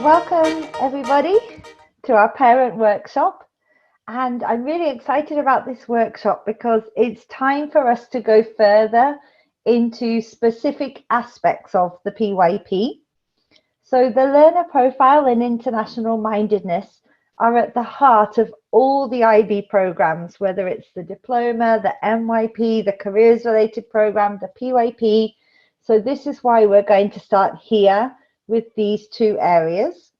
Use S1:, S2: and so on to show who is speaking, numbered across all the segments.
S1: Welcome everybody to our parent workshop, and I'm really excited about this workshop because it's time for us to go further into specific aspects of the PYP. So the learner profile and international mindedness are at the heart of all the IB programs, whether it's the diploma, the MYP, the careers related program, the PYP. So this is why we're going to start here with these two areas.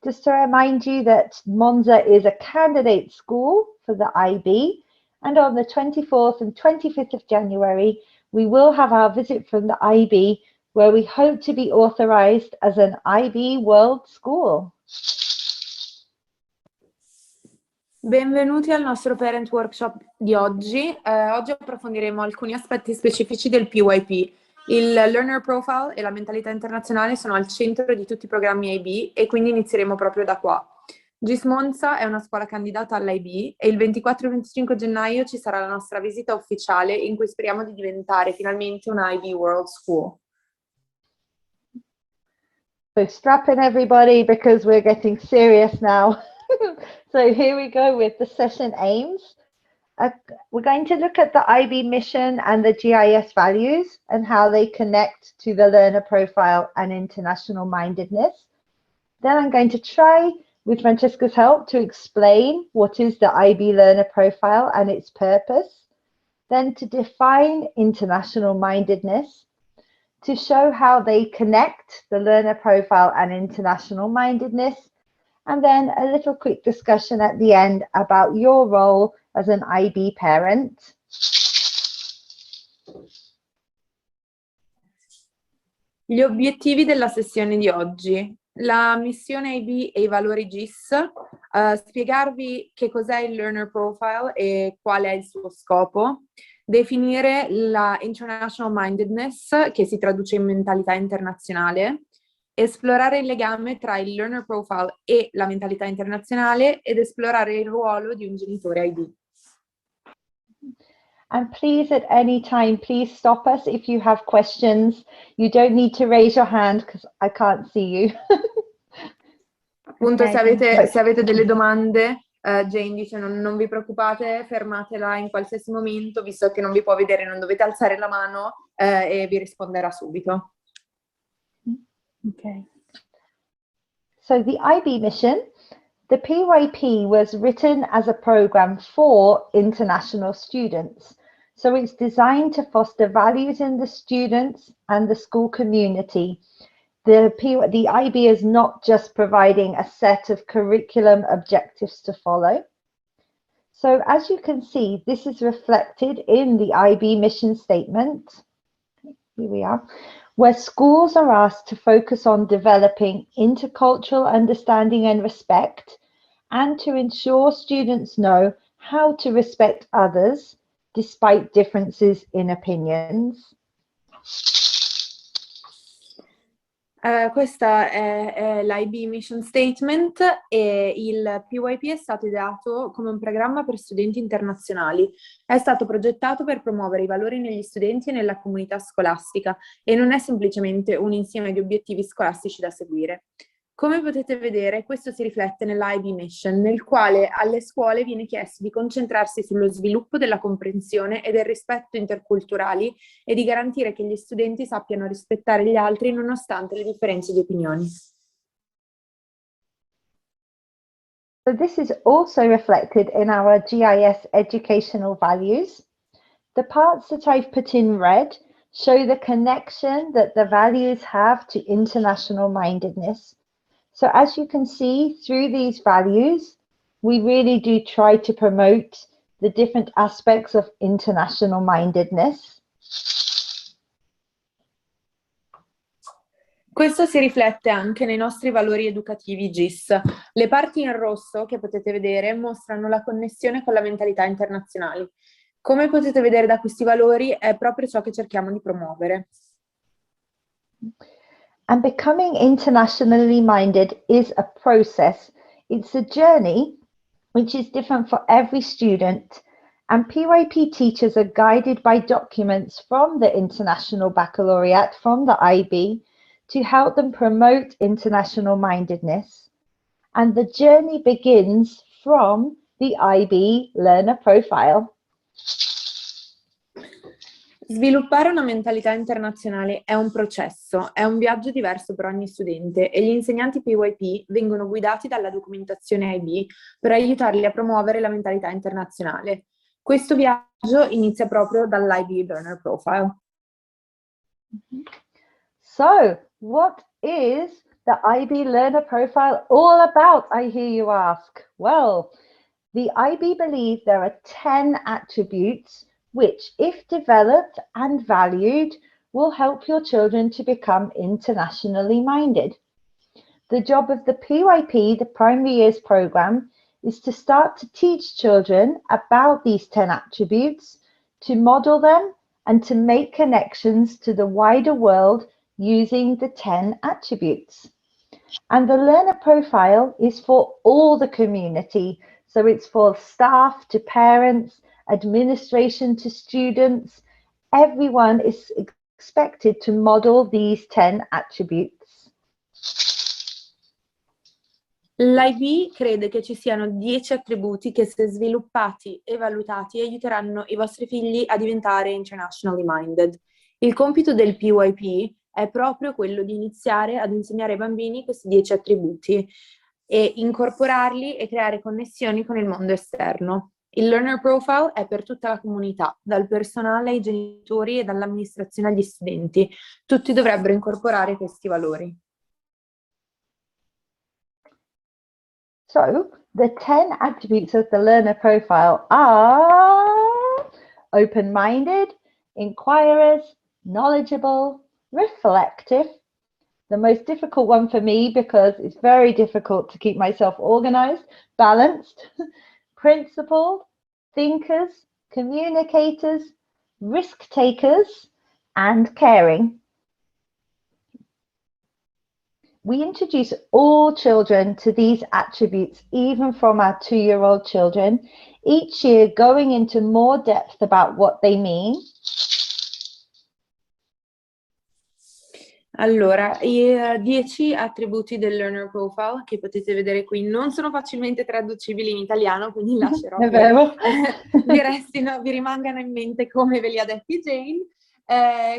S1: Just to remind you that Monza is a candidate school for the IB, and on the 24th and 25th of January, we will have our visit from the IB, where we hope to be authorized as an IB World School.
S2: Benvenuti al nostro Parent Workshop di oggi. Oggi approfondiremo alcuni aspetti specifici del PYP. Il Learner Profile e la mentalità internazionale sono al centro di tutti i programmi IB e quindi inizieremo proprio da qua. GIS Monza è una scuola candidata all'IB e il 24 e 25 gennaio ci sarà la nostra visita ufficiale in cui speriamo di diventare finalmente un IB World School.
S1: So strap in everybody because we're getting serious now. So here we go with the session aims. We're going to look at the IB mission and the GIS values and how they connect to the learner profile and international mindedness. Then I'm going to try, with Francesca's help, to explain what is the IB learner profile and its purpose. Then to define international mindedness, to show how they connect the learner profile and international mindedness, and then a little quick discussion at the end about your role as an IB parent.
S2: Gli obiettivi della sessione di oggi. La missione IB e i valori GIS, spiegarvi che cos'è il Learner Profile e qual è il suo scopo, definire la International Mindedness, che si traduce in mentalità internazionale, esplorare il legame tra il Learner Profile e la mentalità internazionale ed esplorare il ruolo di un genitore IB.
S1: And please, at any time, please stop us if you have questions. You don't need to raise your hand because I can't see you.
S2: Appunto,
S1: Okay.
S2: se avete delle domande, Jane dice non vi preoccupate, fermatela in qualsiasi momento, visto che non vi può vedere, non dovete alzare la mano e vi risponderà subito.
S1: Okay. So the IB mission, the PYP was written as a program for international students. So it's designed to foster values in the students and the school community. The IB is not just providing a set of curriculum objectives to follow. So as you can see, this is reflected in the IB mission statement. Here we are, where schools are asked to focus on developing intercultural understanding and respect, and to ensure students know how to respect others despite differences in opinions.
S2: Questa è l'IB Mission Statement e il PYP è stato ideato come un programma per studenti internazionali. È stato progettato per promuovere i valori negli studenti e nella comunità scolastica e non è semplicemente un insieme di obiettivi scolastici da seguire. Come potete vedere, questo si riflette nell'IB Mission, nel quale alle scuole viene chiesto di concentrarsi sullo sviluppo della comprensione e del rispetto interculturali e di garantire che gli studenti sappiano rispettare gli altri nonostante le differenze di opinioni.
S1: So this is also reflected in our GIS educational values. The parts that I've put in red show the connection that the values have to international mindedness. So as you can see, through these values, we really do try to promote the different aspects of international mindedness.
S2: Questo si riflette anche nei nostri valori educativi GIS. Le parti in rosso che potete vedere mostrano la connessione con la mentalità internazionale. Come potete vedere da questi valori, è proprio ciò che cerchiamo di promuovere.
S1: And becoming internationally minded is a process. It's a journey which is different for every student. And PYP teachers are guided by documents from the International Baccalaureate, from the IB, to help them promote international mindedness. And the journey begins from the IB Learner Profile.
S2: Sviluppare una mentalità internazionale è un processo, è un viaggio diverso per ogni studente e gli insegnanti PYP vengono guidati dalla documentazione IB per aiutarli a promuovere la mentalità internazionale. Questo viaggio inizia proprio dall'IB Learner Profile.
S1: So, what is the IB Learner Profile all about, I hear you ask? Well, the IB believe there are 10 attributes which, if developed and valued, will help your children to become internationally minded. The job of the PYP, the Primary Years Programme, is to start to teach children about these 10 attributes, to model them, and to make connections to the wider world using the 10 attributes. And the learner profile is for all the community. So it's for staff to parents, administration to students. Everyone is expected to model these 10 attributes.
S2: L'IB crede che ci siano 10 attributi che, se sviluppati e valutati, aiuteranno i vostri figli a diventare internationally minded. Il compito del PYP è proprio quello di iniziare ad insegnare ai bambini questi 10 attributi e incorporarli e creare connessioni con il mondo esterno. Il Learner Profile è per tutta la comunità, dal personale ai genitori e dall'amministrazione agli studenti. Tutti dovrebbero incorporare questi valori.
S1: So, the 10 attributes of the learner profile are open-minded, inquirers, knowledgeable, reflective. The most difficult one for me because it's very difficult to keep myself organized, balanced, principled, thinkers, communicators, risk takers, and caring. We introduce all children to these attributes, even from our 2-year-old children, each year going into more depth about what they mean.
S2: Allora, i 10 attributi del Learner Profile che potete vedere qui non sono facilmente traducibili in italiano, quindi lascerò che vi rimangano in mente come ve li ha detti Jane.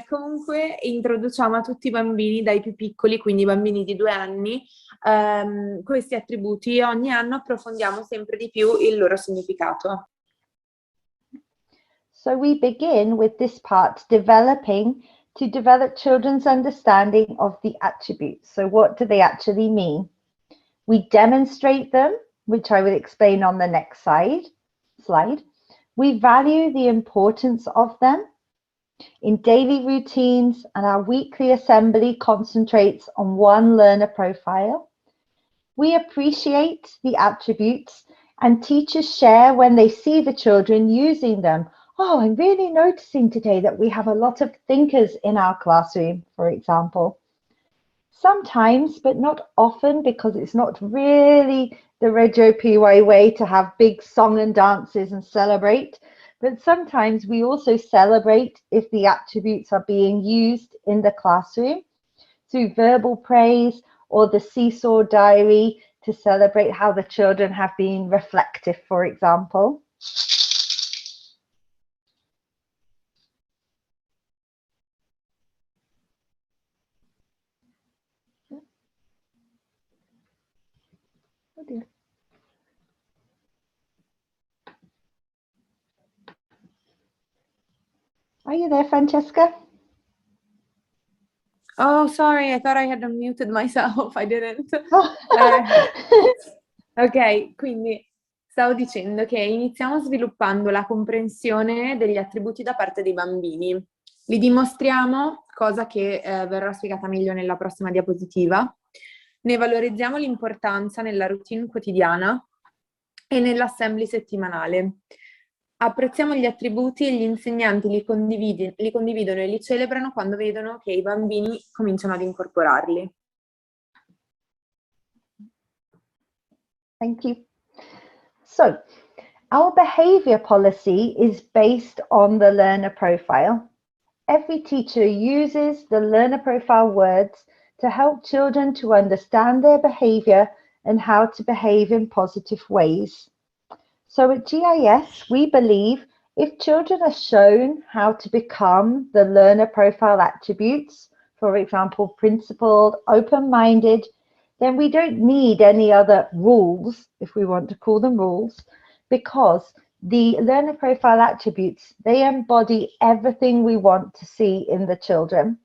S2: Comunque introduciamo a tutti i bambini, dai più piccoli, quindi i bambini di 2 anni, questi attributi e ogni anno approfondiamo sempre di più il loro significato.
S1: So we begin with this part to develop children's understanding of the attributes. So what do they actually mean? We demonstrate them, which I will explain on the next slide. We value the importance of them in daily routines, and our weekly assembly concentrates on one learner profile. We appreciate the attributes, and teachers share when they see the children using them. Oh, I'm really noticing today that we have a lot of thinkers in our classroom, for example. Sometimes, but not often, because it's not really the Reggio PY way to have big song and dances and celebrate. But sometimes we also celebrate if the attributes are being used in the classroom through verbal praise or the seesaw diary to celebrate how the children have been reflective, for example. Oh dear. Are you there, Francesca?
S2: Oh, sorry, I thought I had unmuted myself. I didn't. Ok, quindi stavo dicendo che iniziamo sviluppando la comprensione degli attributi da parte dei bambini. Li dimostriamo, cosa che verrà spiegata meglio nella prossima diapositiva. Ne valorizziamo l'importanza nella routine quotidiana e nell'assembly settimanale. Apprezziamo gli attributi e gli insegnanti li condividono e li celebrano quando vedono che i bambini cominciano ad incorporarli.
S1: Thank you. So, our behaviour policy is based on the learner profile. Every teacher uses the learner profile words to help children to understand their behaviour and how to behave in positive ways. So at GIS, we believe if children are shown how to become the learner profile attributes, for example, principled, open-minded, then we don't need any other rules, if we want to call them rules, because the learner profile attributes, they embody everything we want to see in the children.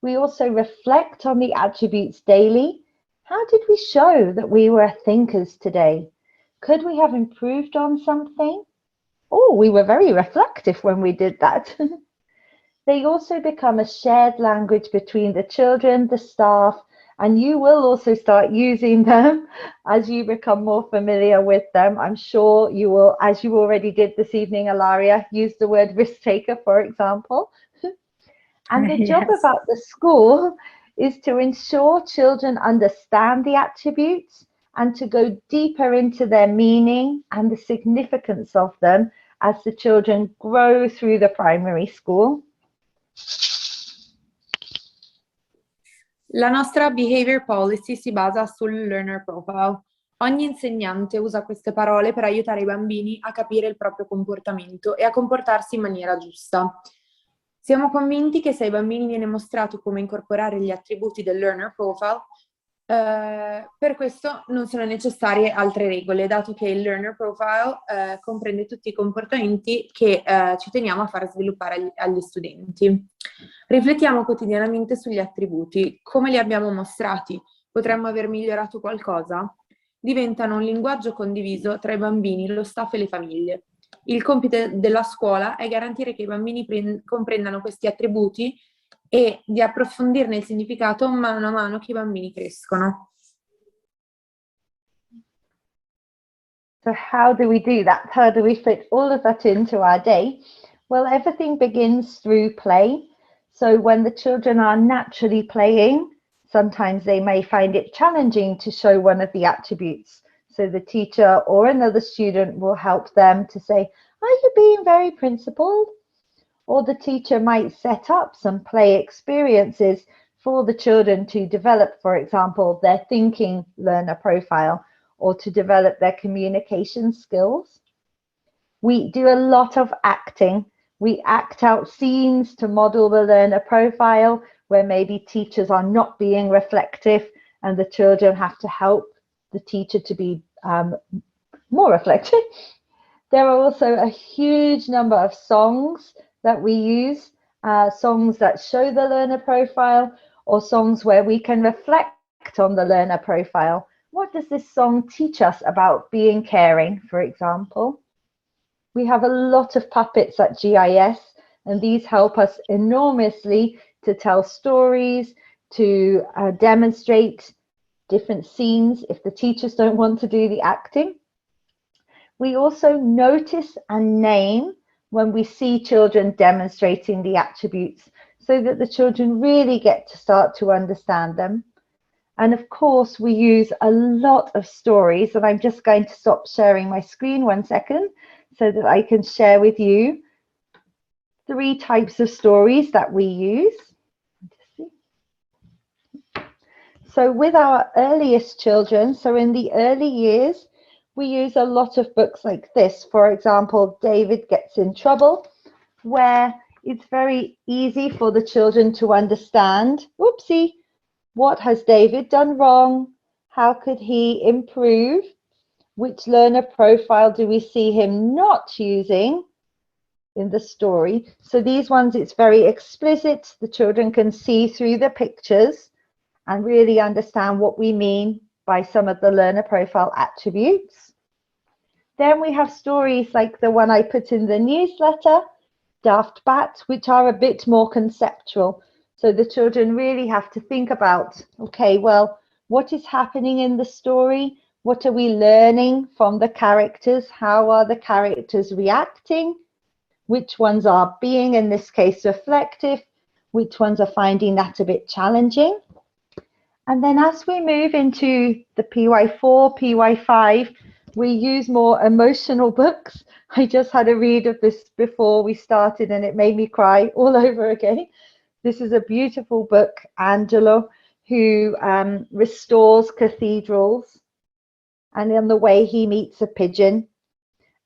S1: We also reflect on the attributes daily. How did we show that we were thinkers today? Could we have improved on something? Oh, we were very reflective when we did that. They also become a shared language between the children, the staff, and you will also start using them as you become more familiar with them. I'm sure you will, as you already did this evening, Ilaria, use the word risk taker, for example. And the job about the school is to ensure children understand the attributes and to go deeper into their meaning and the significance of them as the children grow through the primary school.
S2: La nostra behavior policy si basa sul learner profile. Ogni insegnante usa queste parole per aiutare i bambini a capire il proprio comportamento e a comportarsi in maniera giusta. Siamo convinti che se ai bambini viene mostrato come incorporare gli attributi del learner profile, per questo non sono necessarie altre regole, dato che il learner profile comprende tutti i comportamenti che ci teniamo a far sviluppare agli studenti. Riflettiamo quotidianamente sugli attributi, come li abbiamo mostrati, potremmo aver migliorato qualcosa? Diventano un linguaggio condiviso tra i bambini, lo staff e le famiglie. Il compito della scuola è garantire che i bambini comprendano questi attributi e di approfondirne il significato mano a mano che i bambini crescono.
S1: So how do we do that? How do we fit all of that into our day? Well, everything begins through play. So when the children are naturally playing, sometimes they may find it challenging to show one of the attributes. So the teacher or another student will help them to say, are you being very principled? Or the teacher might set up some play experiences for the children to develop, for example, their thinking learner profile or to develop their communication skills. We do a lot of acting. We act out scenes to model the learner profile where maybe teachers are not being reflective and the children have to help the teacher to be more reflective. There are also a huge number of songs that we use, songs that show the learner profile or songs where we can reflect on the learner profile. What does this song teach us about being caring, for example? We have a lot of puppets at GIS, and these help us enormously to tell stories, to demonstrate different scenes if the teachers don't want to do the acting. We also notice and name when we see children demonstrating the attributes so that the children really get to start to understand them. And of course, we use a lot of stories, and I'm just going to stop sharing my screen 1 second so that I can share with you 3 types of stories that we use. So with our earliest children, so in the early years, we use a lot of books like this. For example, David Gets in Trouble, where it's very easy for the children to understand, whoopsie, what has David done wrong? How could he improve? Which learner profile do we see him not using in the story? So these ones, it's very explicit. The children can see through the pictures and really understand what we mean by some of the learner profile attributes. Then we have stories like the one I put in the newsletter, Daft Bat, which are a bit more conceptual. So the children really have to think about, okay, well, what is happening in the story? What are we learning from the characters? How are the characters reacting? Which ones are being, in this case, reflective? Which ones are finding that a bit challenging? And then as we move into the PY4, PY5, we use more emotional books. I just had a read of this before we started and it made me cry all over again. This is a beautiful book, Angelo, who restores cathedrals, and in the way he meets a pigeon.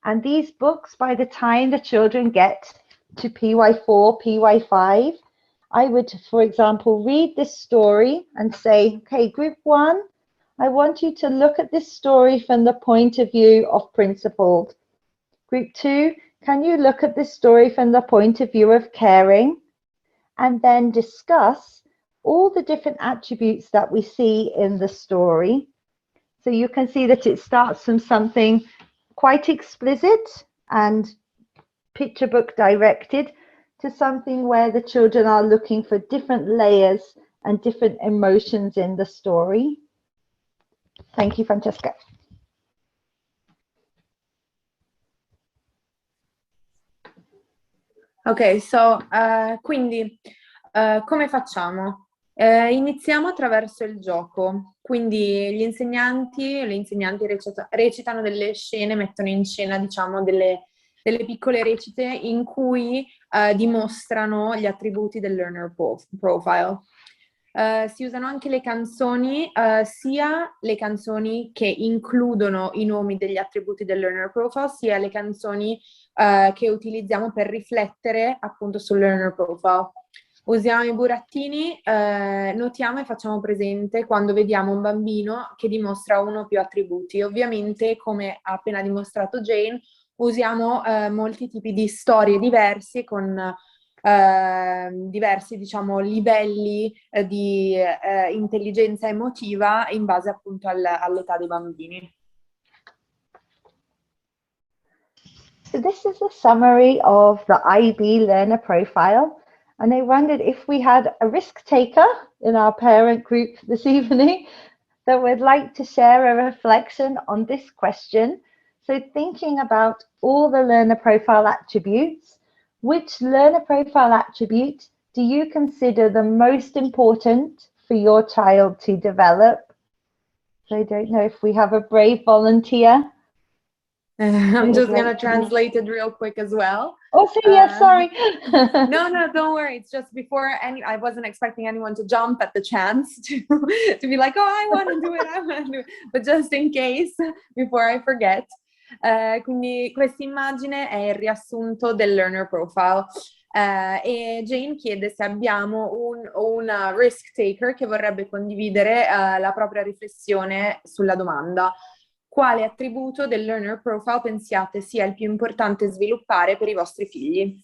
S1: And these books, by the time the children get to PY4, PY5, I would, for example, read this story and say, okay, group 1, I want you to look at this story from the point of view of Principled. Group 2, can you look at this story from the point of view of Caring? And then discuss all the different attributes that we see in the story. So you can see that it starts from something quite explicit and picture book directed to something where the children are looking for different layers and different emotions in the story. Thank you, Francesca.
S2: Ok, quindi come facciamo? Iniziamo attraverso il gioco, quindi gli insegnanti e le insegnanti recitano delle scene, mettono in scena, diciamo, delle piccole recite in cui dimostrano gli attributi del learner profile. Si usano anche le canzoni, sia le canzoni che includono i nomi degli attributi del learner profile, sia le canzoni che utilizziamo per riflettere appunto sul learner profile. Usiamo i burattini, notiamo e facciamo presente quando vediamo un bambino che dimostra uno o più attributi. Ovviamente, come ha appena dimostrato Jane, usiamo molti tipi di storie diversi con diversi, diciamo, livelli di intelligenza emotiva in base appunto all'età dei bambini.
S1: So this is a summary of the IB learner profile. And I wondered if we had a risk taker in our parent group this evening that would like to share a reflection on this question. So thinking about all the learner profile attributes, which learner profile attribute do you consider the most important for your child to develop? So I don't know if we have a brave volunteer.
S2: I'm just going to translate it real quick as well.
S1: Oh, so yes, sorry.
S2: No, don't worry. It's just before I wasn't expecting anyone to jump at the chance to be like, oh, I want to do it. But just in case, before I forget. Quindi questa immagine è il riassunto del learner profile. E Jane chiede se abbiamo un risk taker che vorrebbe condividere la propria riflessione sulla domanda. Quale attributo del learner profile pensiate sia il più importante sviluppare per i vostri figli?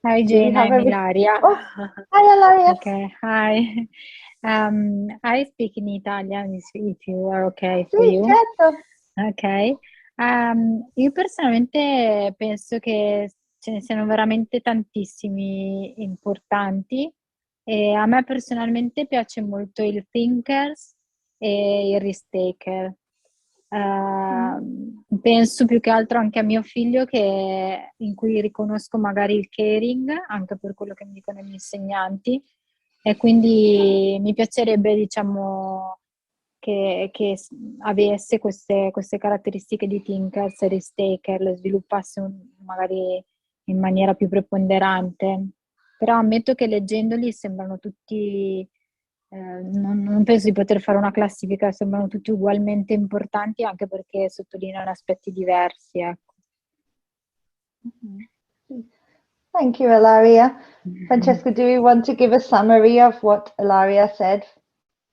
S3: Hi Jane, I'm Ilaria.
S1: Oh, hi Ilaria.
S3: Okay, hi. I speak in Italian if you are okay for
S1: Sì,
S3: you.
S1: certo.
S3: Ok. Io personalmente penso che ce ne siano veramente tantissimi importanti. E a me personalmente piace molto il thinkers e il risk taker. Penso più che altro anche a mio figlio in cui riconosco magari il caring, anche per quello che mi dicono i miei insegnanti, e quindi mi piacerebbe, diciamo, che avesse queste caratteristiche di thinkers e risk taker, le sviluppasse magari in maniera più preponderante. Però ammetto che leggendoli sembrano tutti, non penso di poter fare una classifica, sembrano tutti ugualmente importanti anche perché sottolineano aspetti diversi, ecco.
S1: Thank you, Ilaria. Francesca, do you want to give a summary of what Ilaria said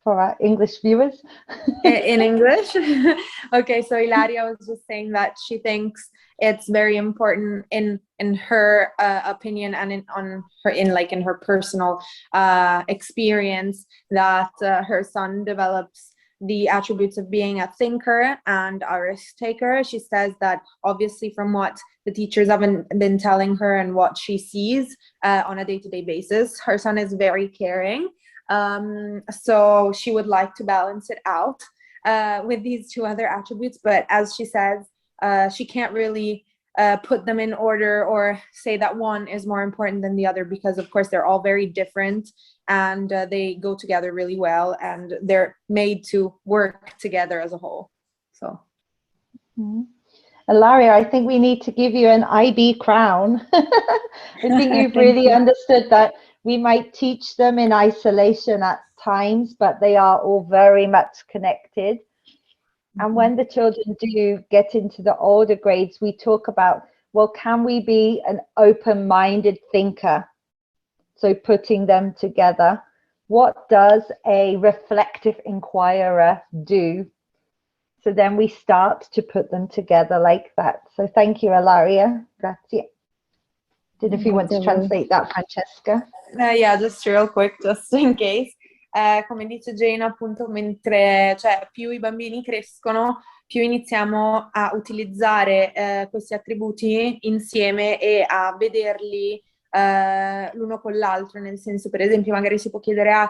S1: for our English viewers?
S2: In English? Okay, so Ilaria was just saying that she thinks it's very important in her opinion and in her personal experience that her son develops the attributes of being a thinker and a risk taker. She says that obviously from what the teachers have been telling her and what she sees on a day-to-day basis, her son is very caring. So she would like to balance it out with these two other attributes, but as she says, she can't really put them in order or say that one is more important than the other, because of course they're all very different and they go together really well and they're made to work together as a whole. So
S1: Ilaria, I think we need to give you an IB crown. I think you've really understood that we might teach them in isolation at times, but they are all very much connected. And when the children do get into the older grades, we talk about, well, can we be an open-minded thinker? So putting them together. What does a reflective inquirer do? So then we start to put them together like that. So thank you, Ilaria. Grazie. Don't know if you want to translate that, Francesca.
S2: Yeah, just real quick, just in case. Come dice Jane, appunto, cioè, più i bambini crescono, più iniziamo a utilizzare questi attributi insieme e a vederli l'uno con l'altro, nel senso, per esempio, magari si può chiedere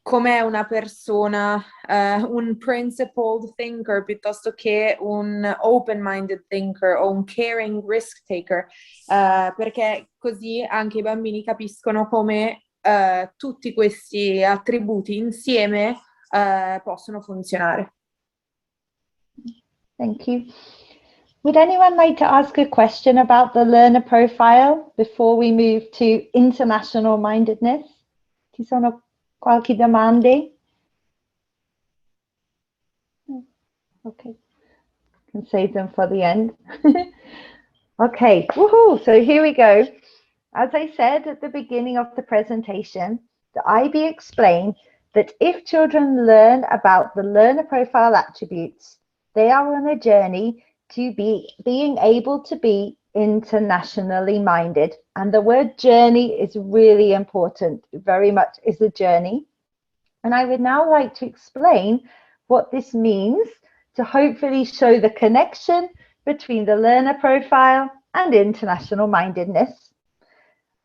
S2: com'è una persona, un principled thinker piuttosto che un open-minded thinker o un caring risk taker, perché così anche i bambini capiscono come tutti questi attributi insieme possono funzionare.
S1: Thank you. Would anyone like to ask a question about the learner profile before we move to international mindedness? Ci sono qualche domande? Okay, can save them for the end. Okay, woohoo! So here we go. As I said at the beginning of the presentation, the IB explained that if children learn about the learner profile attributes, they are on a journey to being able to be internationally minded. And the word journey is really important, very much is a journey. And I would now like to explain what this means to hopefully show the connection between the learner profile and international mindedness.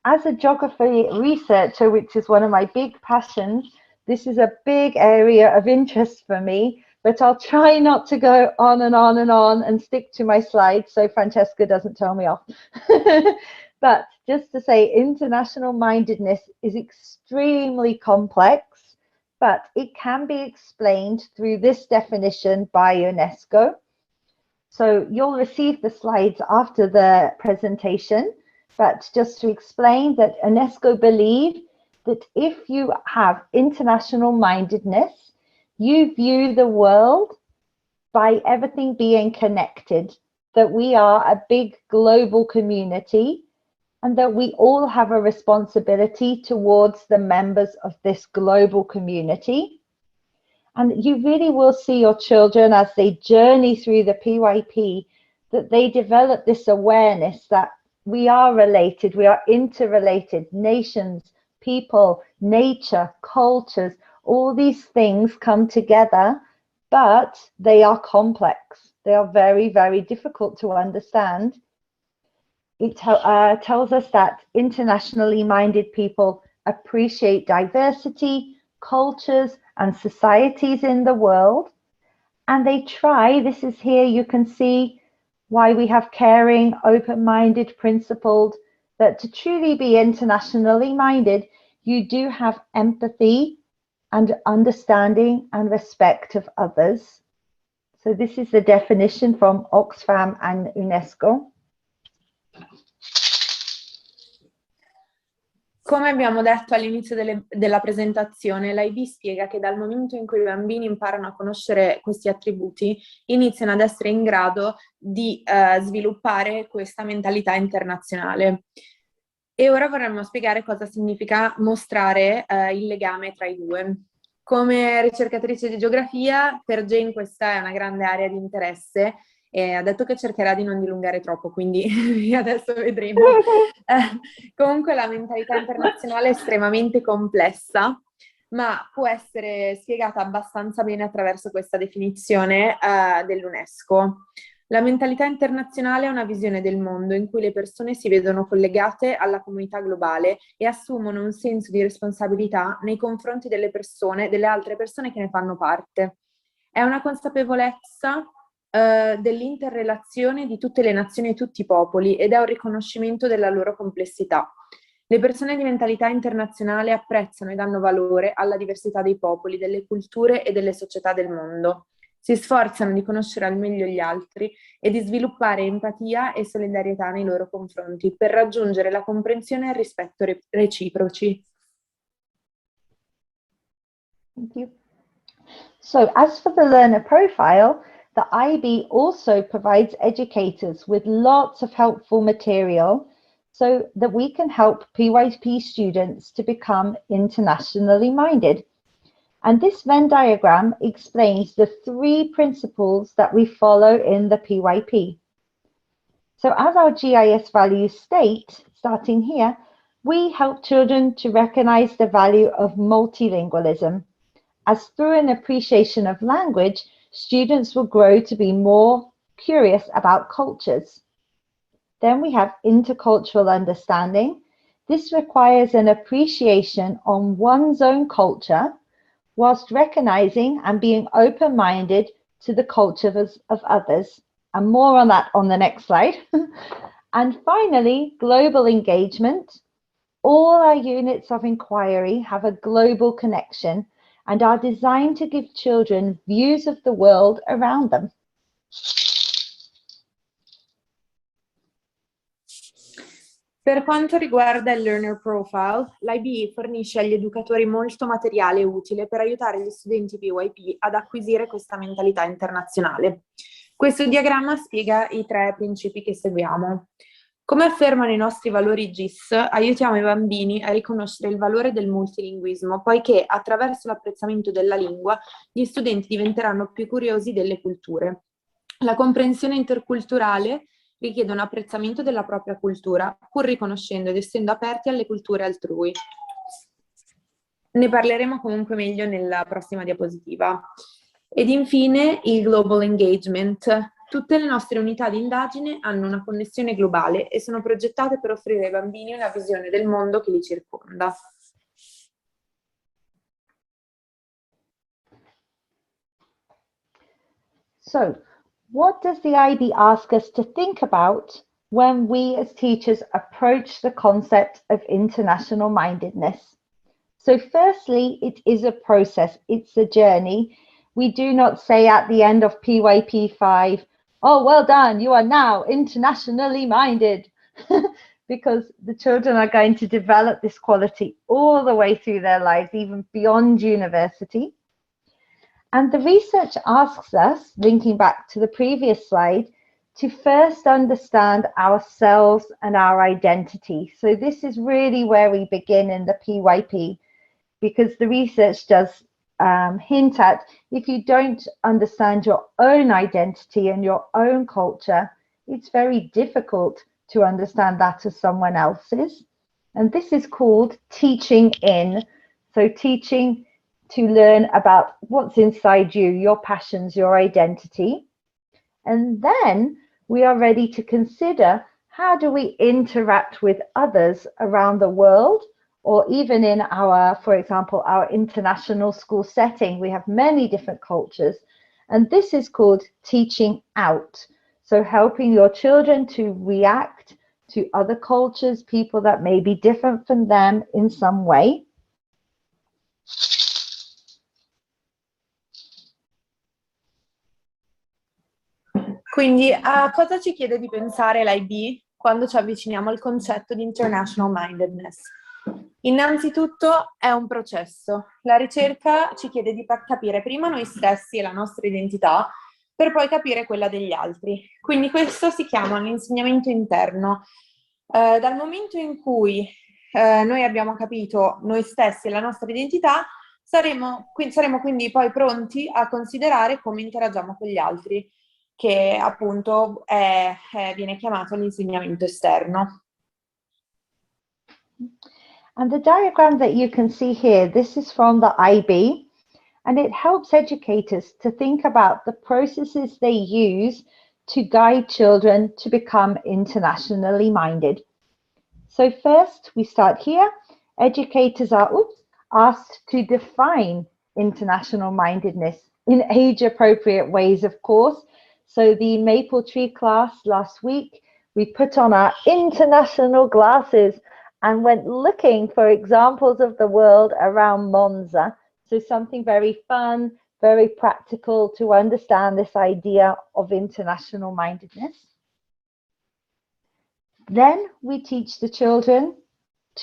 S1: As a geography researcher, which is one of my big passions, this is a big area of interest for me, but I'll try not to go on and on and on and stick to my slides so Francesca doesn't tell me off. But just to say, international mindedness is extremely complex, but it can be explained through this definition by UNESCO. So you'll receive the slides after the presentation, but just to explain that UNESCO believe that if you have international mindedness, you view the world by everything being connected, that we are a big global community and that we all have a responsibility towards the members of this global community. And you really will see your children as they journey through the PYP, that they develop this awareness that we are related, we are interrelated, nations, people, nature, cultures, all these things come together, but they are complex. They are very, very difficult to understand. It tells us that internationally minded people appreciate diversity, cultures, and societies in the world. And they try, this is here, you can see why we have caring, open-minded, principled, that to truly be internationally minded, you do have empathy and understanding and respect of others. So this is the definition from Oxfam and UNESCO.
S2: Come abbiamo detto all'inizio della presentazione, l'IB spiega che dal momento in cui i bambini imparano a conoscere questi attributi, iniziano ad essere in grado di sviluppare questa mentalità internazionale. E ora vorremmo spiegare cosa significa mostrare il legame tra i due. Come ricercatrice di geografia, per Jane questa è una grande area di interesse e ha detto che cercherà di non dilungare troppo, quindi adesso vedremo. Comunque la mentalità internazionale è estremamente complessa, ma può essere spiegata abbastanza bene attraverso questa definizione dell'UNESCO. La mentalità internazionale è una visione del mondo in cui le persone si vedono collegate alla comunità globale e assumono un senso di responsabilità nei confronti delle persone, delle altre persone che ne fanno parte. È una consapevolezza dell'interrelazione di tutte le nazioni e tutti i popoli ed è un riconoscimento della loro complessità. Le persone di mentalità internazionale apprezzano e danno valore alla diversità dei popoli, delle culture e delle società del mondo. Si sforzano di conoscere al meglio gli altri e di sviluppare empatia e solidarietà nei loro confronti per raggiungere la comprensione e il rispetto reciproci.
S1: Thank you. So as for the learner profile, the IB also provides educators with lots of helpful material so that we can help PYP students to become internationally minded. And this Venn diagram explains the 3 principles that we follow in the PYP. So as our GIS values state, starting here, we help children to recognize the value of multilingualism, as through an appreciation of language, students will grow to be more curious about cultures. Then we have intercultural understanding. This requires an appreciation on one's own culture, whilst recognizing and being open-minded to the cultures of others. And more on that on the next slide. And finally, global engagement. All our units of inquiry have a global connection and are designed to give children views of the world around them.
S2: Per quanto riguarda il learner profile, l'IB fornisce agli educatori molto materiale utile per aiutare gli studenti PYP ad acquisire questa mentalità internazionale. Questo diagramma spiega i 3 principi che seguiamo. Come affermano i nostri valori GIS, aiutiamo i bambini a riconoscere il valore del multilinguismo, poiché attraverso l'apprezzamento della lingua gli studenti diventeranno più curiosi delle culture. La comprensione interculturale richiede un apprezzamento della propria cultura, pur riconoscendo ed essendo aperti alle culture altrui. Ne parleremo comunque meglio nella prossima diapositiva. Ed infine il global engagement. Tutte le nostre unità di indagine hanno una connessione globale e sono progettate per offrire ai bambini una visione del mondo che li circonda.
S1: So, what does the IB ask us to think about when we as teachers approach the concept of international mindedness? So firstly, it is a process, it's a journey. We do not say at the end of PYP 5, oh, well done, you are now internationally minded, because the children are going to develop this quality all the way through their lives, even beyond university. And the research asks us, linking back to the previous slide, to first understand ourselves and our identity. So this is really where we begin in the PYP, because the research does hint at, if you don't understand your own identity and your own culture, it's very difficult to understand that as someone else's. And this is called teaching in. So teaching to learn about what's inside you, your passions, your identity. And then we are ready to consider, how do we interact with others around the world, or even in our, for example, our international school setting, we have many different cultures. And this is called teaching out. So helping your children to react to other cultures, people that may be different from them in some way.
S2: Quindi a cosa ci chiede di pensare l'IB quando ci avviciniamo al concetto di International Mindedness? Innanzitutto è un processo. La ricerca ci chiede di capire prima noi stessi e la nostra identità, per poi capire quella degli altri. Quindi questo si chiama l'insegnamento interno. Dal momento in cui noi abbiamo capito noi stessi e la nostra identità, saremo quindi poi pronti a considerare come interagiamo con gli altri, che appunto viene chiamato l'insegnamento esterno.
S1: And the diagram that you can see here, this is from the IB, and it helps educators to think about the processes they use to guide children to become internationally minded. So first, we start here. Educators are asked to define international mindedness in age-appropriate ways, of course. So the Maple Tree class last week, we put on our international glasses and went looking for examples of the world around Monza. So something very fun, very practical to understand this idea of international mindedness. Then we teach the children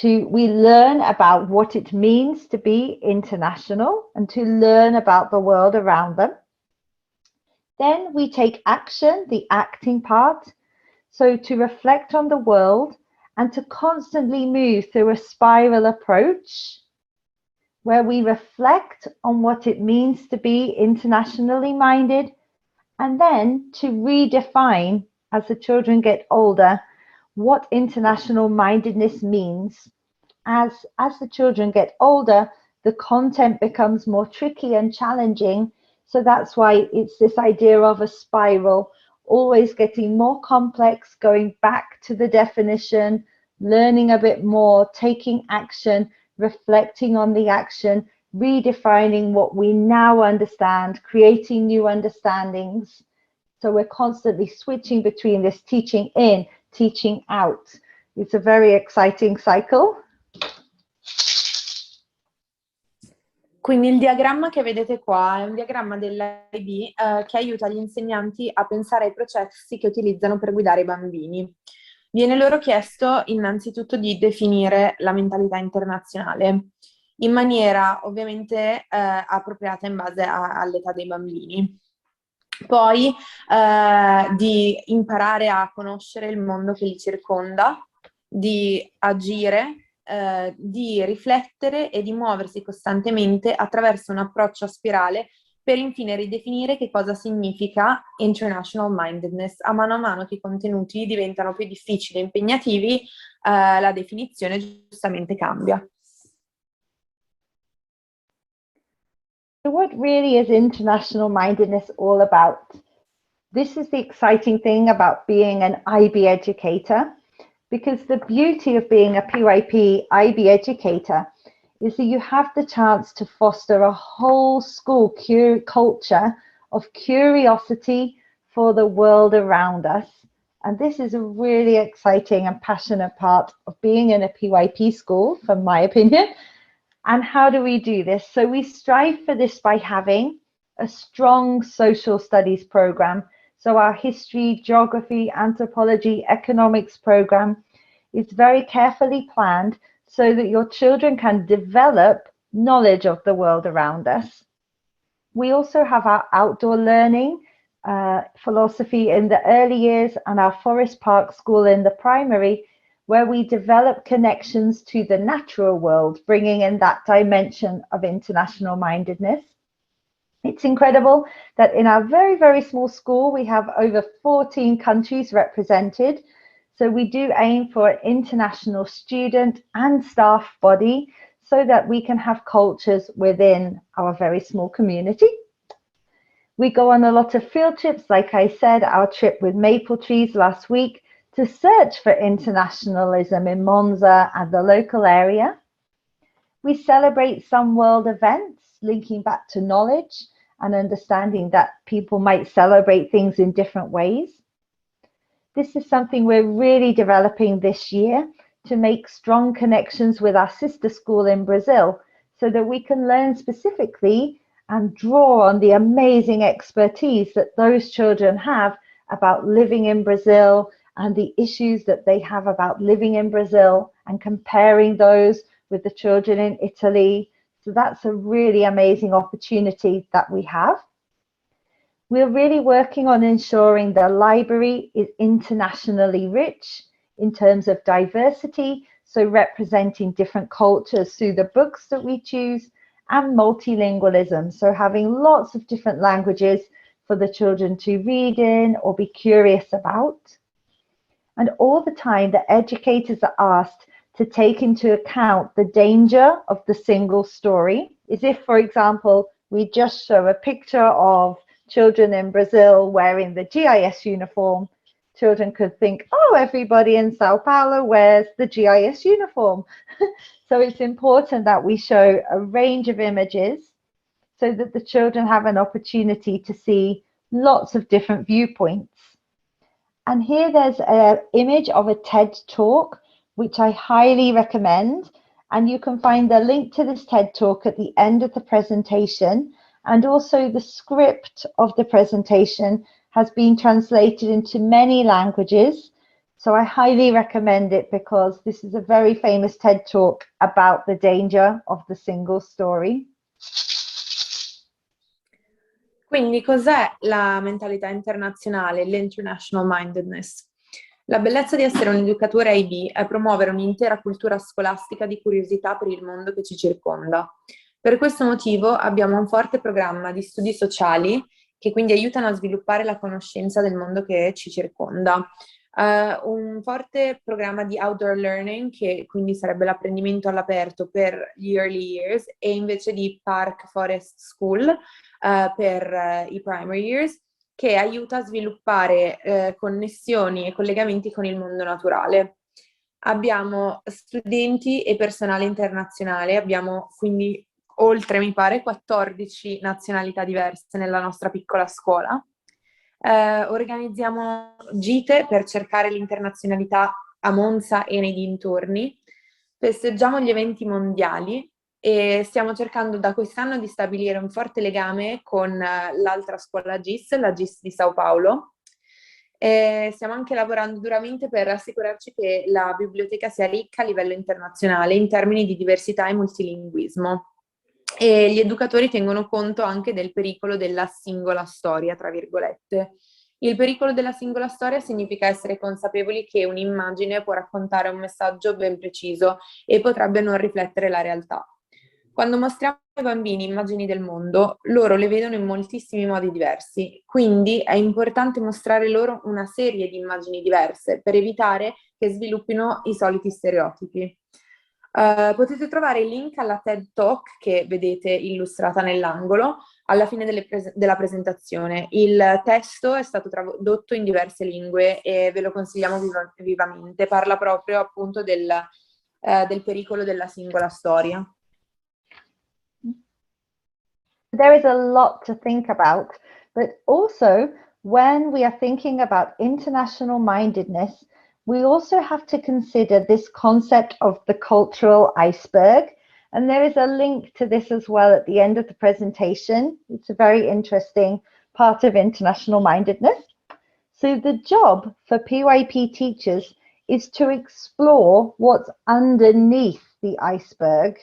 S1: we learn about what it means to be international and to learn about the world around them. Then we take action, the acting part, so to reflect on the world and to constantly move through a spiral approach where we reflect on what it means to be internationally minded, and then to redefine, as the children get older, what international mindedness means. As the children get older, the content becomes more tricky and challenging. So that's why it's this idea of a spiral, always getting more complex, going back to the definition, learning a bit more, taking action, reflecting on the action, redefining what we now understand, creating new understandings. So we're constantly switching between this teaching in, teaching out. It's a very exciting cycle.
S2: Quindi il diagramma che vedete qua è un diagramma dell'IB che aiuta gli insegnanti a pensare ai processi che utilizzano per guidare i bambini. Viene loro chiesto innanzitutto di definire la mentalità internazionale in maniera ovviamente appropriata in base all'età dei bambini. Poi di imparare a conoscere il mondo che li circonda, di agire, di riflettere e di muoversi costantemente attraverso un approccio a spirale per infine ridefinire che cosa significa International Mindedness. A mano che i contenuti diventano più difficili e impegnativi, la definizione giustamente cambia.
S1: So what really is international mindedness all about? This is the exciting thing about being an IB educator, because the beauty of being a PYP IB educator is that you have the chance to foster a whole school culture of curiosity for the world around us. And this is a really exciting and passionate part of being in a PYP school, from my opinion. And how do we do this? So we strive for this by having a strong social studies program. So our history, geography, anthropology, economics program is very carefully planned so that your children can develop knowledge of the world around us. We also have our outdoor learning philosophy in the early years and our Forest Park School in the primary, where we develop connections to the natural world, bringing in that dimension of international mindedness. It's incredible that in our very, very small school, we have over 14 countries represented. So we do aim for an international student and staff body so that we can have cultures within our very small community. We go on a lot of field trips, like I said, our trip with maple trees last week, to search for internationalism in Monza and the local area. We celebrate some world events, linking back to knowledge and understanding that people might celebrate things in different ways. This is something we're really developing this year to make strong connections with our sister school in Brazil so that we can learn specifically and draw on the amazing expertise that those children have about living in Brazil and the issues that they have about living in Brazil, and comparing those with the children in Italy. So that's a really amazing opportunity that we have. We're really working on ensuring the library is internationally rich in terms of diversity, so representing different cultures through the books that we choose, and multilingualism, so having lots of different languages for the children to read in or be curious about. And all the time, the educators are asked to take into account the danger of the single story. As if, for example, we just show a picture of children in Brazil wearing the GIS uniform, children could think, oh, everybody in Sao Paulo wears the GIS uniform. So it's important that we show a range of images so that the children have an opportunity to see lots of different viewpoints. And here there's an image of a TED Talk, which I highly recommend. And you can find the link to this TED Talk at the end of the presentation. and also the script of the presentation has been translated into many languages. So I highly recommend it because this is a very famous TED Talk about the danger of the single story.
S2: Quindi cos'è la mentalità internazionale, l'International Mindedness? La bellezza di essere un educatore IB è promuovere un'intera cultura scolastica di curiosità per il mondo che ci circonda. Per questo motivo abbiamo un forte programma di studi sociali che quindi aiutano a sviluppare la conoscenza del mondo che ci circonda. Un forte programma di outdoor learning, che quindi sarebbe l'apprendimento all'aperto per gli early years, e invece di park forest school per i primary years, che aiuta a sviluppare connessioni e collegamenti con il mondo naturale. Abbiamo studenti e personale internazionale, abbiamo quindi oltre, mi pare, 14 nazionalità diverse nella nostra piccola scuola. Organizziamo gite per cercare l'internazionalità a Monza e nei dintorni, festeggiamo gli eventi mondiali e stiamo cercando da quest'anno di stabilire un forte legame con l'altra scuola GIS, la GIS di Sao Paulo. Stiamo anche lavorando duramente per assicurarci che la biblioteca sia ricca a livello internazionale in termini di diversità e multilinguismo. E gli educatori tengono conto anche del pericolo della singola storia, tra virgolette. Il pericolo della singola storia significa essere consapevoli che un'immagine può raccontare un messaggio ben preciso e potrebbe non riflettere la realtà. Quando mostriamo ai bambini immagini del mondo, loro le vedono in moltissimi modi diversi, quindi è importante mostrare loro una serie di immagini diverse per evitare che sviluppino i soliti stereotipi. Potete trovare il link alla TED Talk che vedete illustrata nell'angolo alla fine della presentazione. Il testo è stato tradotto in diverse lingue e ve lo consigliamo vivamente. Parla proprio appunto del pericolo della singola storia.
S1: There is a lot to think about, but also when we are thinking about international mindedness, we also have to consider this concept of the cultural iceberg. And there is a link to this as well at the end of the presentation. It's a very interesting part of international mindedness. So the job for PYP teachers is to explore what's underneath the iceberg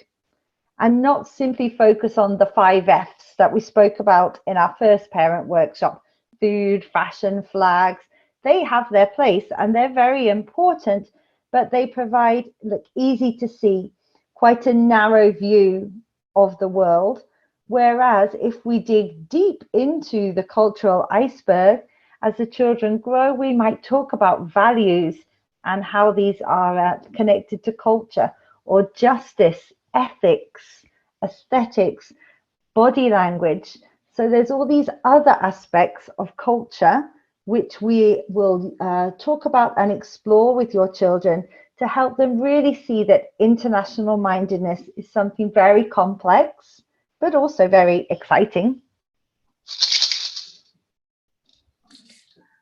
S1: and not simply focus on the 5 F's that we spoke about in our first parent workshop: food, fashion, flags. They have their place and they're very important, but they provide, look, easy to see, quite a narrow view of the world. Whereas if we dig deep into the cultural iceberg, as the children grow, we might talk about values and how these are connected to culture, or justice, ethics, aesthetics, body language. So there's all these other aspects of culture which we will talk about and explore with your children to help them really see that international mindedness is something very complex, but also very exciting.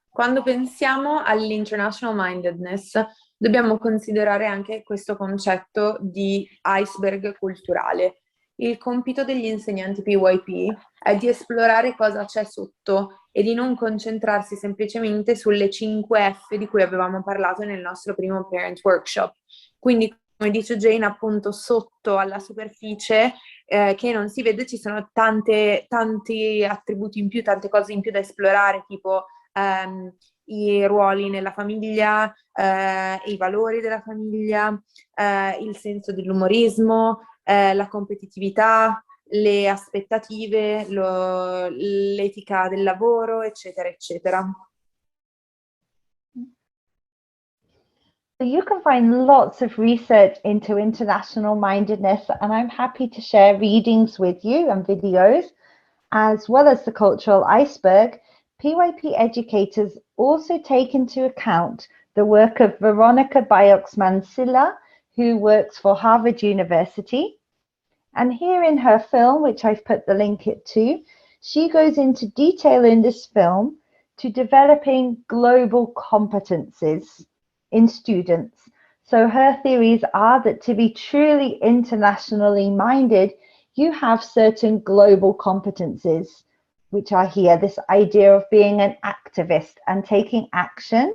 S2: Quando pensiamo all'International Mindedness, dobbiamo considerare anche questo concetto di iceberg culturale. Il compito degli insegnanti PYP è di esplorare cosa c'è sotto e di non concentrarsi semplicemente sulle 5 F di cui avevamo parlato nel nostro primo parent workshop. Quindi, come dice Jane, appunto sotto alla superficie che non si vede ci sono tanti attributi in più, tante cose in più da esplorare, tipo i ruoli nella famiglia, i valori della famiglia, il senso dell'umorismo, la competitività, le aspettative, l'etica del lavoro, eccetera, eccetera.
S1: So you can find lots of research into international mindedness, and I'm happy to share readings with you and videos, as well as the cultural iceberg. PYP educators also take into account the work of Veronica Biox-Mansilla, who works for Harvard University. And here in her film, which I've put the link to, she goes into detail in this film to developing global competences in students. So her theories are that to be truly internationally minded, you have certain global competencies, which are here. This idea of being an activist and taking action,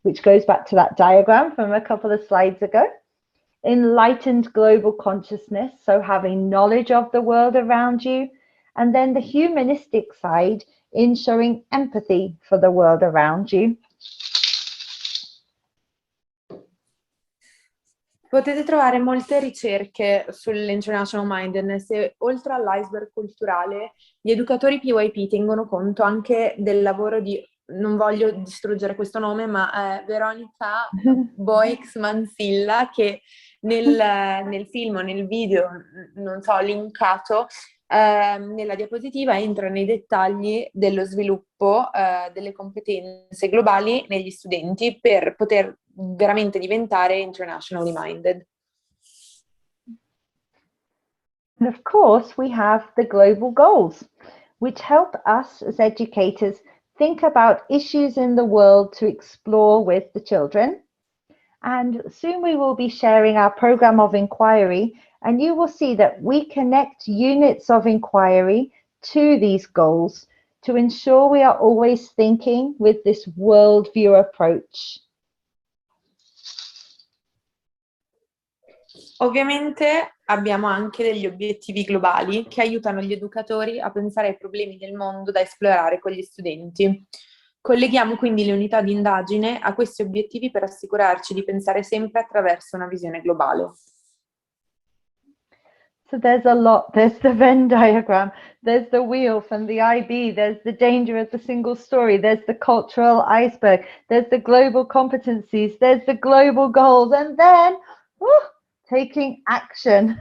S1: which goes back to that diagram from a couple of slides ago. Enlightened global consciousness, so having knowledge of the world around you. And then the humanistic side in showing empathy for the world around you.
S2: Potete trovare molte ricerche sull'International Mindedness e oltre all'iceberg culturale, gli educatori PYP tengono conto anche del lavoro di, non voglio distruggere questo nome, ma Veronica Boix-Mansilla, che nel film o nel video, non so, linkato, nella diapositiva entra nei dettagli dello sviluppo delle competenze globali negli studenti per poter veramente diventare internationally minded.
S1: And of course, we have the global goals, which help us as educators think about issues in the world to explore with the children. And soon we will be sharing our program of inquiry, and you will see that we connect units of inquiry to these goals to ensure we are always thinking with this worldview approach.
S2: Ovviamente abbiamo anche degli obiettivi globali che aiutano gli educatori a pensare ai problemi del mondo da esplorare con gli studenti. Colleghiamo quindi le unità di indagine a questi obiettivi per assicurarci di pensare sempre attraverso una visione globale.
S1: So there's a lot. There's the Venn diagram, there's the wheel from the IB, there's the danger of the single story, there's the cultural iceberg, there's the global competencies, there's the global goals, and then taking action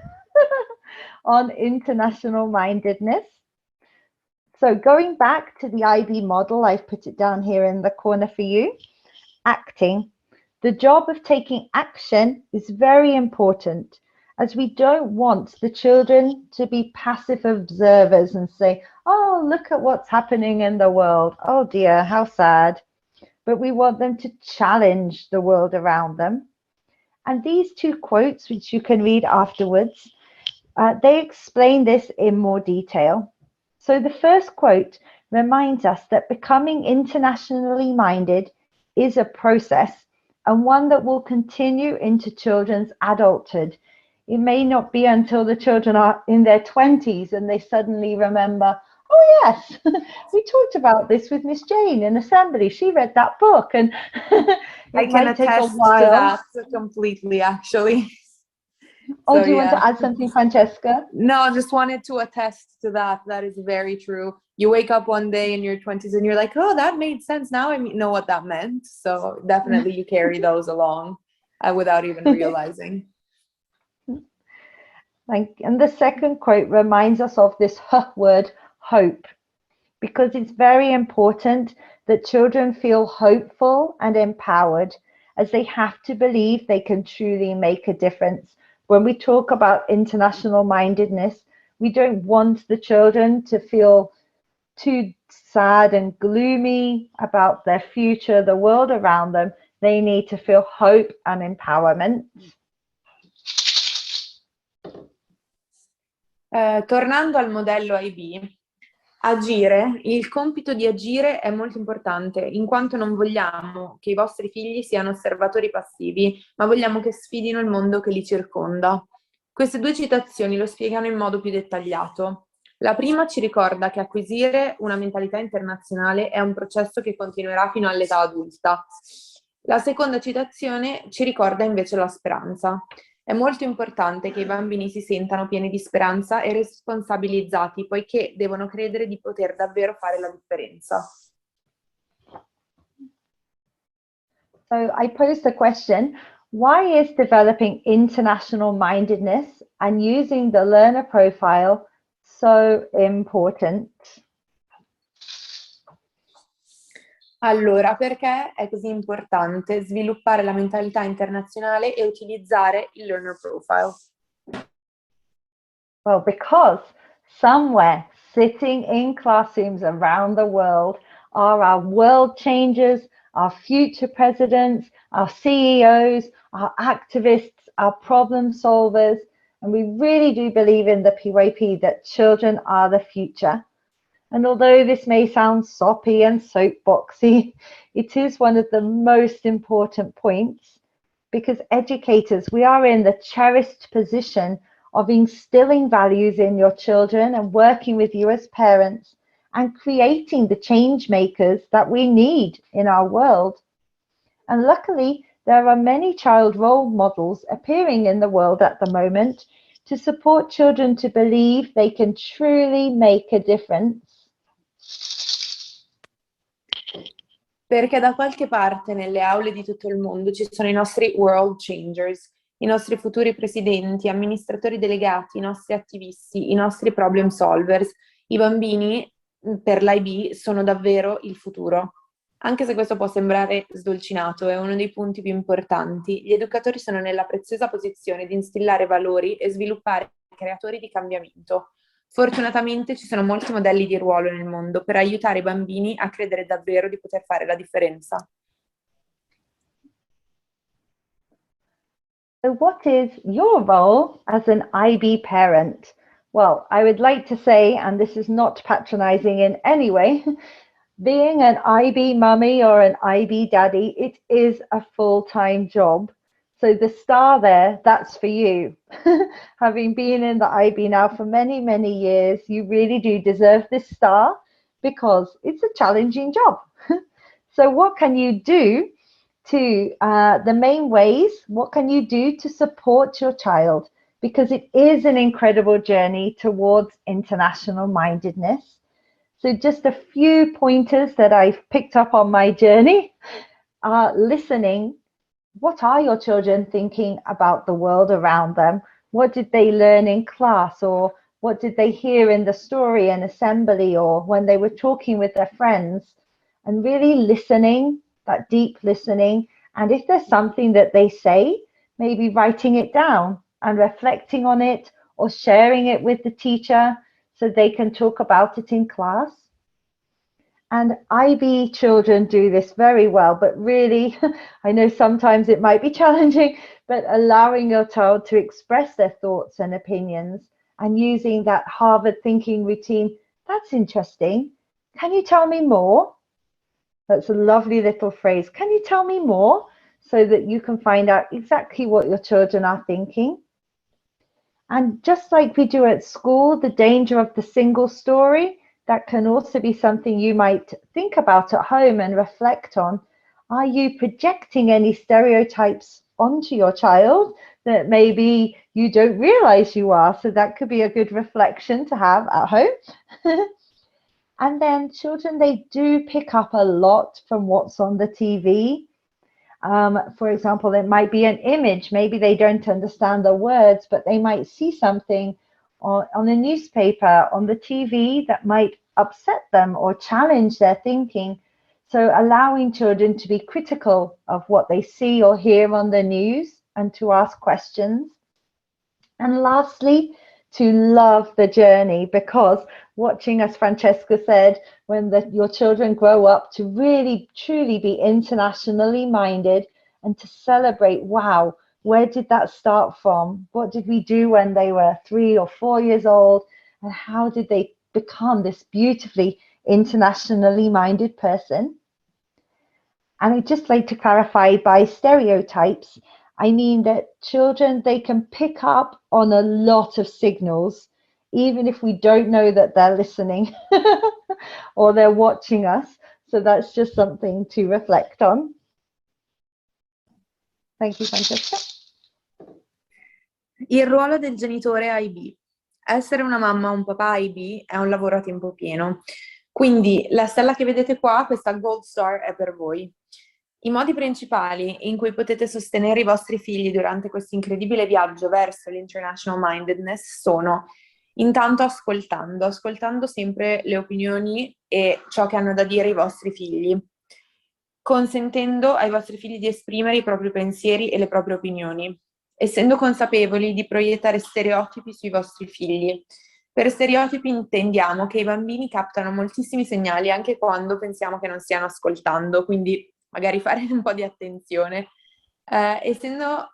S1: on international mindedness. So going back to the IB model, I've put it down here in the corner for you. Acting. The job of taking action is very important, as we don't want the children to be passive observers and say, oh, look at what's happening in the world. Oh dear, how sad. But we want them to challenge the world around them. And these two quotes, which you can read afterwards, they explain this in more detail. So the first quote reminds us that becoming internationally minded is a process, and one that will continue into children's adulthood. It may not be until the children are in their 20s and they suddenly remember, oh yes, we talked about this with Miss Jane in assembly. She read that book, and
S2: I can attest to that completely, actually.
S1: Oh, so, do you want to add something, Francesca?
S2: No, I just wanted to attest to that. That is very true. You wake up one day in your 20s and you're like, oh, that made sense. Now I know what that meant. So definitely you carry those along without even realizing.
S1: And the second quote reminds us of this word, hope, because it's very important that children feel hopeful and empowered, as they have to believe they can truly make a difference. When we talk about international mindedness, we don't want the children to feel too sad and gloomy about their future, the world around them. They need to feel hope and empowerment.
S2: Tornando al modello IB, il compito di agire è molto importante, in quanto non vogliamo che i vostri figli siano osservatori passivi, ma vogliamo che sfidino il mondo che li circonda. Queste due citazioni lo spiegano in modo più dettagliato. La prima ci ricorda che acquisire una mentalità internazionale è un processo che continuerà fino all'età adulta. La seconda citazione ci ricorda invece la speranza. È molto importante che i bambini si sentano pieni di speranza e responsabilizzati, poiché devono credere di poter davvero fare la differenza.
S1: So I posed the question, why is developing international mindedness and using the learner profile so important?
S2: Allora, perché è così importante sviluppare la mentalità internazionale e utilizzare il learner profile?
S1: Well, because somewhere sitting in classrooms around the world are our world changers, our future presidents, our CEOs, our activists, our problem solvers, And we really do believe in the PYP that children are the future. And although this may sound soppy and soapboxy, it is one of the most important points, because educators, we are in the cherished position of instilling values in your children and working with you as parents and creating the change makers that we need in our world. And luckily, there are many child role models appearing in the world at the moment to support children to believe they can truly make a difference.
S2: Perché da qualche parte nelle aule di tutto il mondo ci sono i nostri world changers, i nostri futuri presidenti, amministratori delegati, i nostri attivisti, i nostri problem solvers. I bambini per l'IB sono davvero il futuro. Anche se questo può sembrare sdolcinato, è uno dei punti più importanti. Gli educatori sono nella preziosa posizione di instillare valori e sviluppare creatori di cambiamento. Fortunatamente ci sono molti modelli di ruolo nel mondo per aiutare i bambini a credere davvero di poter fare la differenza.
S1: So what is your role as an IB parent? Well, I would like to say, and this is not patronizing in any way, being an IB mummy or an IB daddy, it is a full-time job. So the star there, that's for you. Having been in the IB now for many, many years, you really do deserve this star because it's a challenging job. So what can you do to, the main ways, what can you do to support your child? Because it is an incredible journey towards international mindedness. So just a few pointers that I've picked up on my journey are listening. What are your children thinking about the world around them? What did they learn in class, or what did they hear in the story in assembly, or when they were talking with their friends? And really listening, that deep listening. And if there's something that they say, maybe writing it down and reflecting on it, or sharing it with the teacher so they can talk about it in class. And IB children do this very well, but really, I know sometimes it might be challenging, but allowing your child to express their thoughts and opinions and using that Harvard thinking routine. That's interesting. Can you tell me more? That's a lovely little phrase. Can you tell me more? So that you can find out exactly what your children are thinking. And just like we do at school, the danger of the single story, that can also be something you might think about at home and reflect on. Are you projecting any stereotypes onto your child that maybe you don't realize you are? So that could be a good reflection to have at home. And then children, they do pick up a lot from what's on the TV. For example, it might be an image. Maybe they don't understand the words, but they might see something on a newspaper, on the TV that might upset them or challenge their thinking. So allowing children to be critical of what they see or hear on the news and to ask questions. And lastly, to love the journey, because watching, as Francesca said, when your children grow up, to really truly be internationally minded and to celebrate, wow, where did that start from? What did we do when they were 3 or 4 years old? And how did they become this beautifully internationally minded person? And I'd just like to clarify, by stereotypes, I mean that children, they can pick up on a lot of signals, even if we don't know that they're listening or they're watching us. So that's just something to reflect on. Thank you, Francesca.
S2: Il ruolo del genitore IB. Essere una mamma o un papà IB è un lavoro a tempo pieno. Quindi la stella che vedete qua, questa Gold Star, è per voi. I modi principali in cui potete sostenere i vostri figli durante questo incredibile viaggio verso l'International Mindedness sono: intanto ascoltando sempre le opinioni e ciò che hanno da dire i vostri figli, consentendo ai vostri figli di esprimere i propri pensieri e le proprie opinioni, essendo consapevoli di proiettare stereotipi sui vostri figli. Per stereotipi intendiamo che i bambini captano moltissimi segnali anche quando pensiamo che non stiano ascoltando, quindi magari fare un po' di attenzione. essendo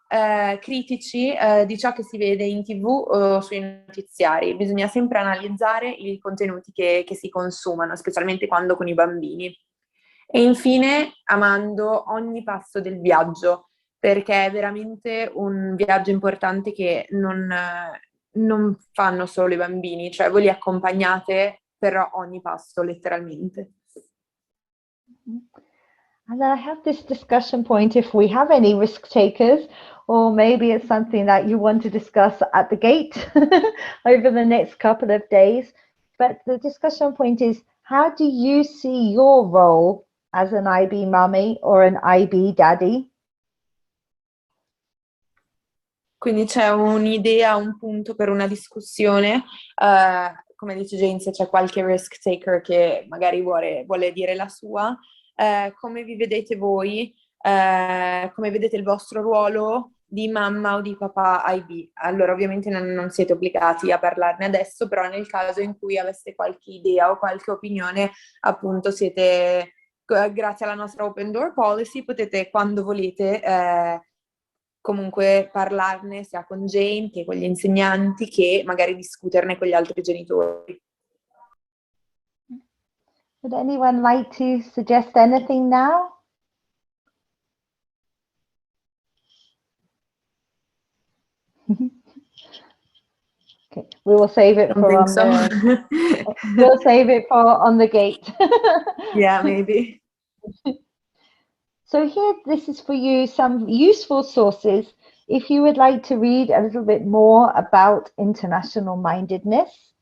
S2: critici di ciò che si vede in TV o sui notiziari, bisogna sempre analizzare i contenuti che si consumano, specialmente quando con i bambini. E infine, amando ogni passo del viaggio, perché è veramente un viaggio importante che non fanno solo i bambini, cioè voi li accompagnate per ogni passo, letteralmente.
S1: And then I have this discussion point if we have any risk takers, or maybe it's something that you want to discuss at the gate over the next couple of days. But the discussion point is, how do you see your role as an IB mummy or an IB daddy?
S2: Quindi c'è un'idea, un punto per una discussione. Come dice Jane, se c'è qualche risk taker che magari vuole dire la sua, come vi vedete voi, come vedete il vostro ruolo di mamma o di papà IB. Allora, ovviamente non siete obbligati a parlarne adesso, però nel caso in cui aveste qualche idea o qualche opinione, appunto grazie alla nostra Open Door Policy, potete quando volete comunque parlarne sia con Jane che con gli insegnanti, che magari discuterne con gli altri genitori.
S1: Would anyone like to suggest anything now? Okay, we will save it for on the we'll save it for on the gate.
S2: Yeah, maybe.
S1: So here, this is for you some useful sources if you would like to read a little bit more about international mindedness.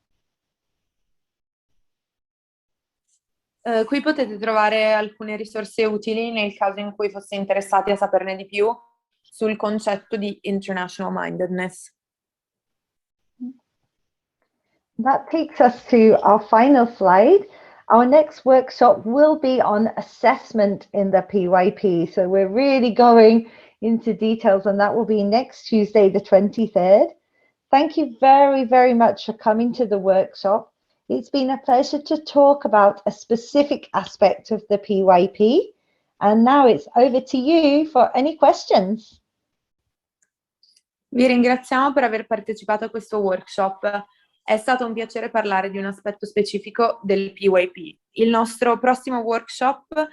S2: Qui potete trovare alcune risorse utili nel caso in cui foste interessati a saperne di più sul concetto di International Mindedness.
S1: That takes us to our final slide. Our next workshop will be on assessment in the PYP. So we're really going into details, and that will be next Tuesday, the 23rd. Thank you very, very much for coming to the workshop. It's been a pleasure to talk about a specific aspect of the PYP. And now it's over to you for any questions.
S2: Vi ringraziamo per aver partecipato a questo workshop. È stato un piacere parlare di un aspetto specifico del PYP. Il nostro prossimo workshop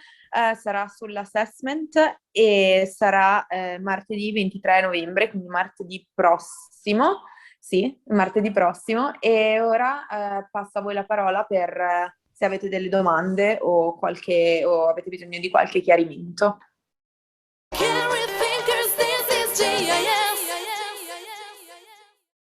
S2: sarà sull'assessment e sarà martedì 23 novembre, quindi martedì prossimo. Sì, martedì prossimo. E ora passo a voi la parola per se avete delle domande o avete bisogno di qualche chiarimento.
S4: Can we think 'cause this is GIS?